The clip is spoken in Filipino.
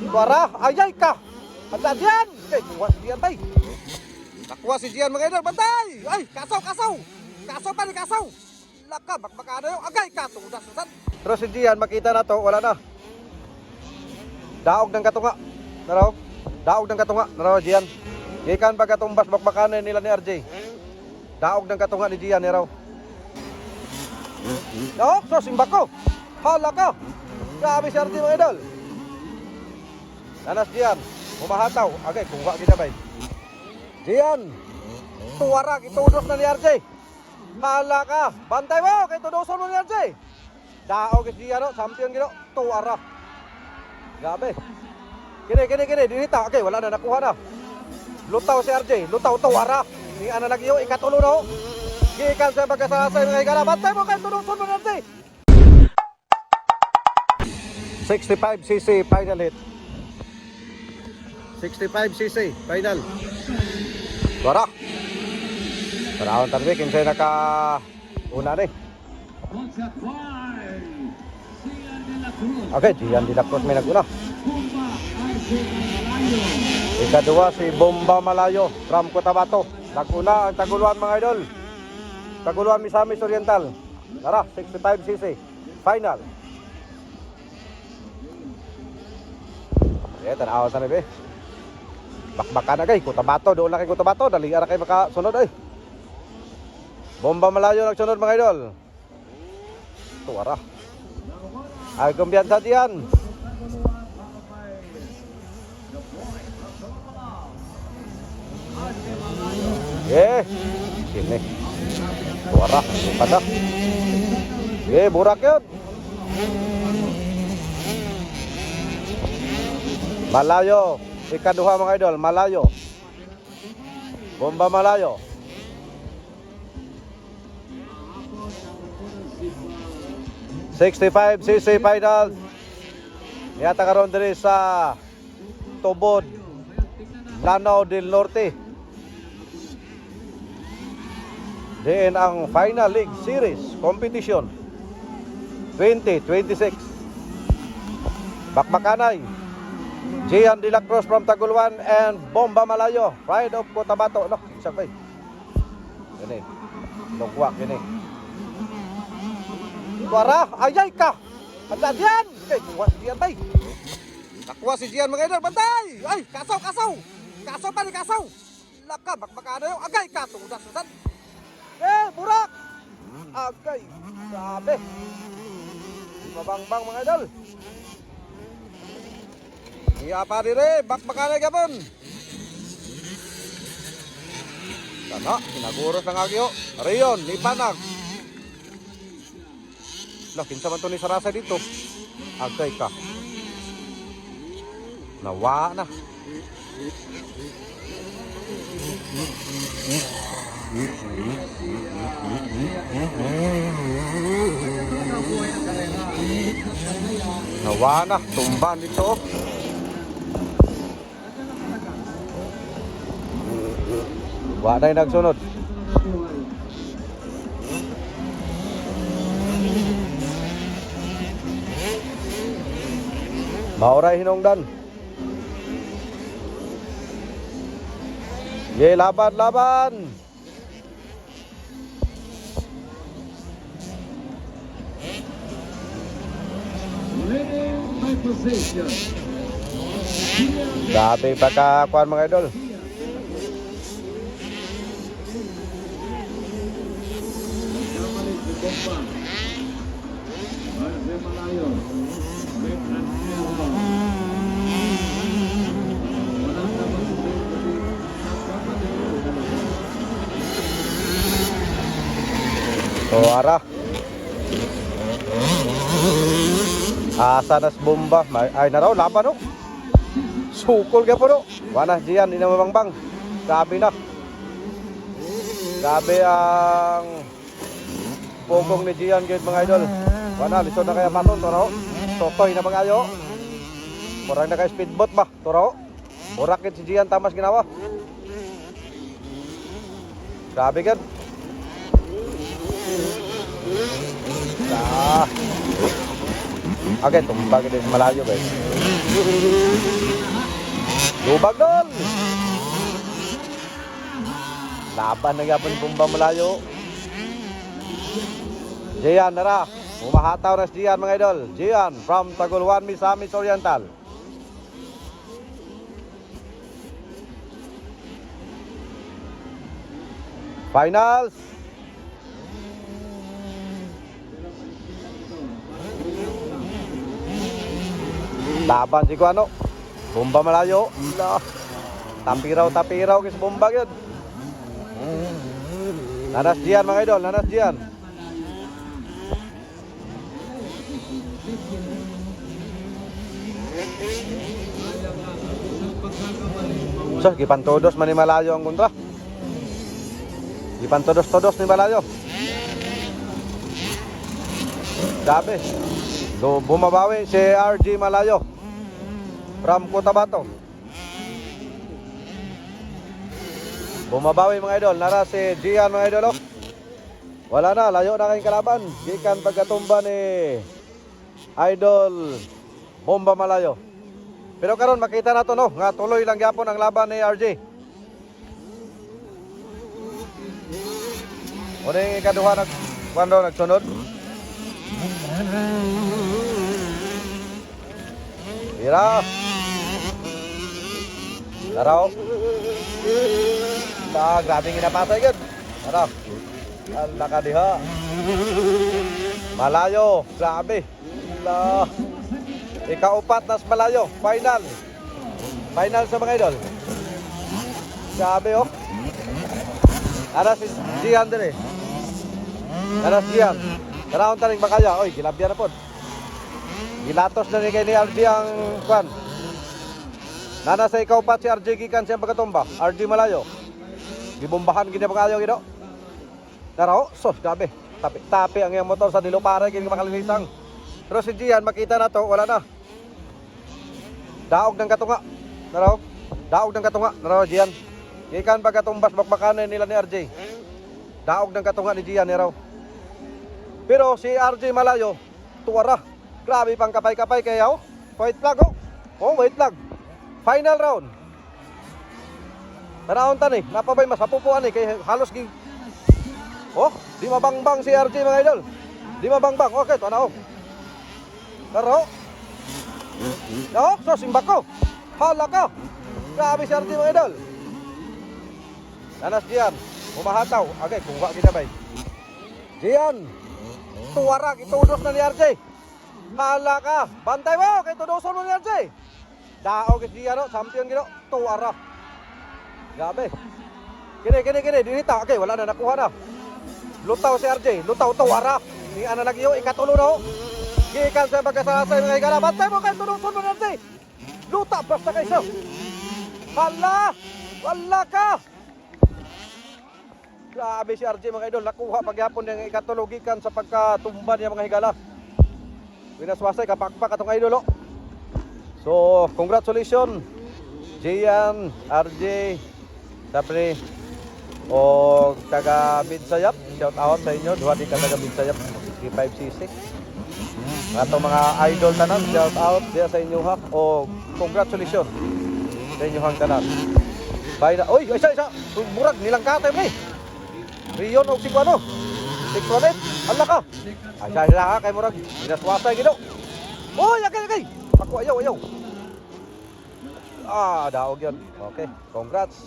Suara, ayay ka. Handa diyan. Okay, kuha si Gian, bay. Nakuha si Gian, mga idol. Bantay! Ay, kasaw, kasaw. Kasaw pa ni kasaw. Laka, bakbakada yung agay ka. Tudas, tudas. Pero si Gian, makita na to, wala na. Daog ng katunga. Naraw? Daog ng katunga. Naraw, Gian. Gikan ba katumbas bakbakanan nila ni RJ? Daog ng katunga ni Gian, naraw. Oh, so simba ko. Hala ka. Grabe si RJ, mga idol. Nanas Gian, humahataw. Agay, kuha ginabay. Gian, tuwarag, itudos na ni RJ. Hala ka. Bantay mo, kay tudoson mo ni RJ. Daog si Gian, champion gino. Tuwarag. Grabe. Kini, dinita. Okay, wala na, nakuha na. Lutaw si RJ, lutaw, tuwarag. Ni ana lagi yung ikatulo no. Gikan sa pagkasasay mga igala. Bantay mo, kay tudoson mo ni RJ. 65cc final hit. 65cc final. Suara. Parawan tarbi kinsay naka una ni. Okay, Gian de la Cruz may naguna. Ikadua si Bomba Malayo from Cotabato. Naguna ang Taguluan, mga idol. Taguluan, Misamis Oriental. Tara, 65cc final. Tanaw sa nabi. Bakbakan na kay Cotabato, doon na kay Cotabato, dali ara kay makasunod ay. Bomba Malayo nagsunod, mga idol. Tuwara. Ay kumpiyansa diyan. Sini. Tuwara, pada. Burak yun. Malayo, ikaduha, mga idol, Malayo. Bomba Malayo. $65cc final. Niyata karon diri sa Tubod, Lanao del Norte. Diin ang Final League Series Competition 2026. Bakbakanay, Gian de la Cruz from Taguluan and Bomba Malayo, Pride of Cotabato. No, sabay. Gini. Lugwa gini. Suara, ayay ka. Handa diyan. Okay, kuha si Gian, bay. Nakuha si Gian, mga idol. Bantay! Ay, kasaw, kasaw. Kasaw pa ni kasaw. Laka, bakbakada yung agay ka. Tudas, tudas. Burak. Agay. Grabe. Mabangbang, mga idol. Iya pa dire, bakbakada gapon. Sana, sinaguros ng agyo. Rayon, lipanag. Kinsa man to ni Sarasa dito. Agay ka. Nawa na. Nawa na. Tumban dito. Waday nagsunod. Mauray hinungdan. Laban, laban. Dati pagkakuan, mga idol. Tuwara. Asa nas bomba. Ay na raw, laban no. Sukol ka po no. Wanas diyan, di na mabangbang. Grabe na. Grabe ang pugong ni Gian, mga idol. Wana, lisod na kaya paton, toro. Totoy na mga ayo. Murang na kay speedboat ba, toro. Burakit si Gian, tamas ginawa. Grabe kan. Okay, tumbag din malayo guys. Lubag doon. Laban na yapon bomba malayo. Jian nara. Umahataw na si Jian mga idol. Jian from Taguluan, Misamis Oriental. Finals. Laban si Kuano. Bomba malayo. Tapiraw kis bomba yun. Nanas Jian mga idol, nanas Jian. So, gipantodos man ni malayo ang kontra. Gipantodos-todos ni malayo. Sabi, bumabawi si RG Malayo from Cotabato. Bumabawi mga idol. Nara si Gian mga idol. Wala na, layo na kayong kalaban. Gikan pagkatumba ni Idol Bomba Malayo. Pero karon makita na to no, nga tuloy lang gyapon ang laban ni RG. Uning ikaduha kuando nagsunod. Ira. Taraw. Grabe ginapatay gud. Taraw. Ala ka diha. Malayo, grabe. La. Ikaupat nas Malayo, final. Final sa mga idol. Grabe oh. Ara si Gian din eh. Ara si Gian. Taraon taring makaya. Oy, gilabyan na po. Gilatos na ni kay ni RG ang kwan. Nana sa ikaupat si RG gikan siyang pagkatumba. RG Malayo. Gibombahan gini pangayo gido. Taraw, sos grabe. Tapi ang iyang motor sa dilupare kini makalinisang. Pero si Gian makita na to, wala na. Daog ng katunga. Naraw. Daog ng katunga. Naraw Gian. Gikan pagkatumbas bakbakanan nila ni RJ. Daog ng katunga ni Gian naraw. Pero si RJ Malayo tuwara. Grabe pang kapay-kapay kaya oh. White flag oh. Oh, white flag. Final round. Tanaon tani, napabay masapupuan ni kay halos gi. Oh, di mabangbang si RJ mga idol. Di mabangbang. Okay, to na oh. Taro. No, so simbako. Hala ka. Grabe si RJ mga idol. Nanas Jian, umahataw. Okay, kuha kita bay. Jian. Tuwarag, itudos na ni RJ. Hala ka. Bantay mo, kay tudoson mo ni RJ. Dao kay Jian, champion gino. Tuwarag. Grabe. Kini, dinita. Okay, wala na, nakuha na. Lutaw si RJ, lutaw, tuwarag. Ni ana lagi yo, ikatulo na ho. Gikan sa pagkasasay mga higala. Bantay mo, kay tudoson mo ni RJ. Luta, basta kayo siya. Hala, wala ka. Grabe si RJ mga idol, nakuha pagyapon ng ikatulugikan sa pagkatumba niya mga higala. Winaswasay kapakpak atong idol oh. So, congratulations Gian, RJ, Sapri o taga Bidsayap. Shout out sa inyo, duha di ka taga Bidsayap, 65cc. Atong mga idol tanan, shout out diya sa inyo ha. O congratulations sa inyo hang tanan. Bye na. Oy, isa. Murag nilang katay mo eh. Rion o si Kuano. 618. Hala ka. Ay, sila ka kay murag. Inaswasay gino. Oy, okay. Ako ayaw. Daog yun. Okay, congrats.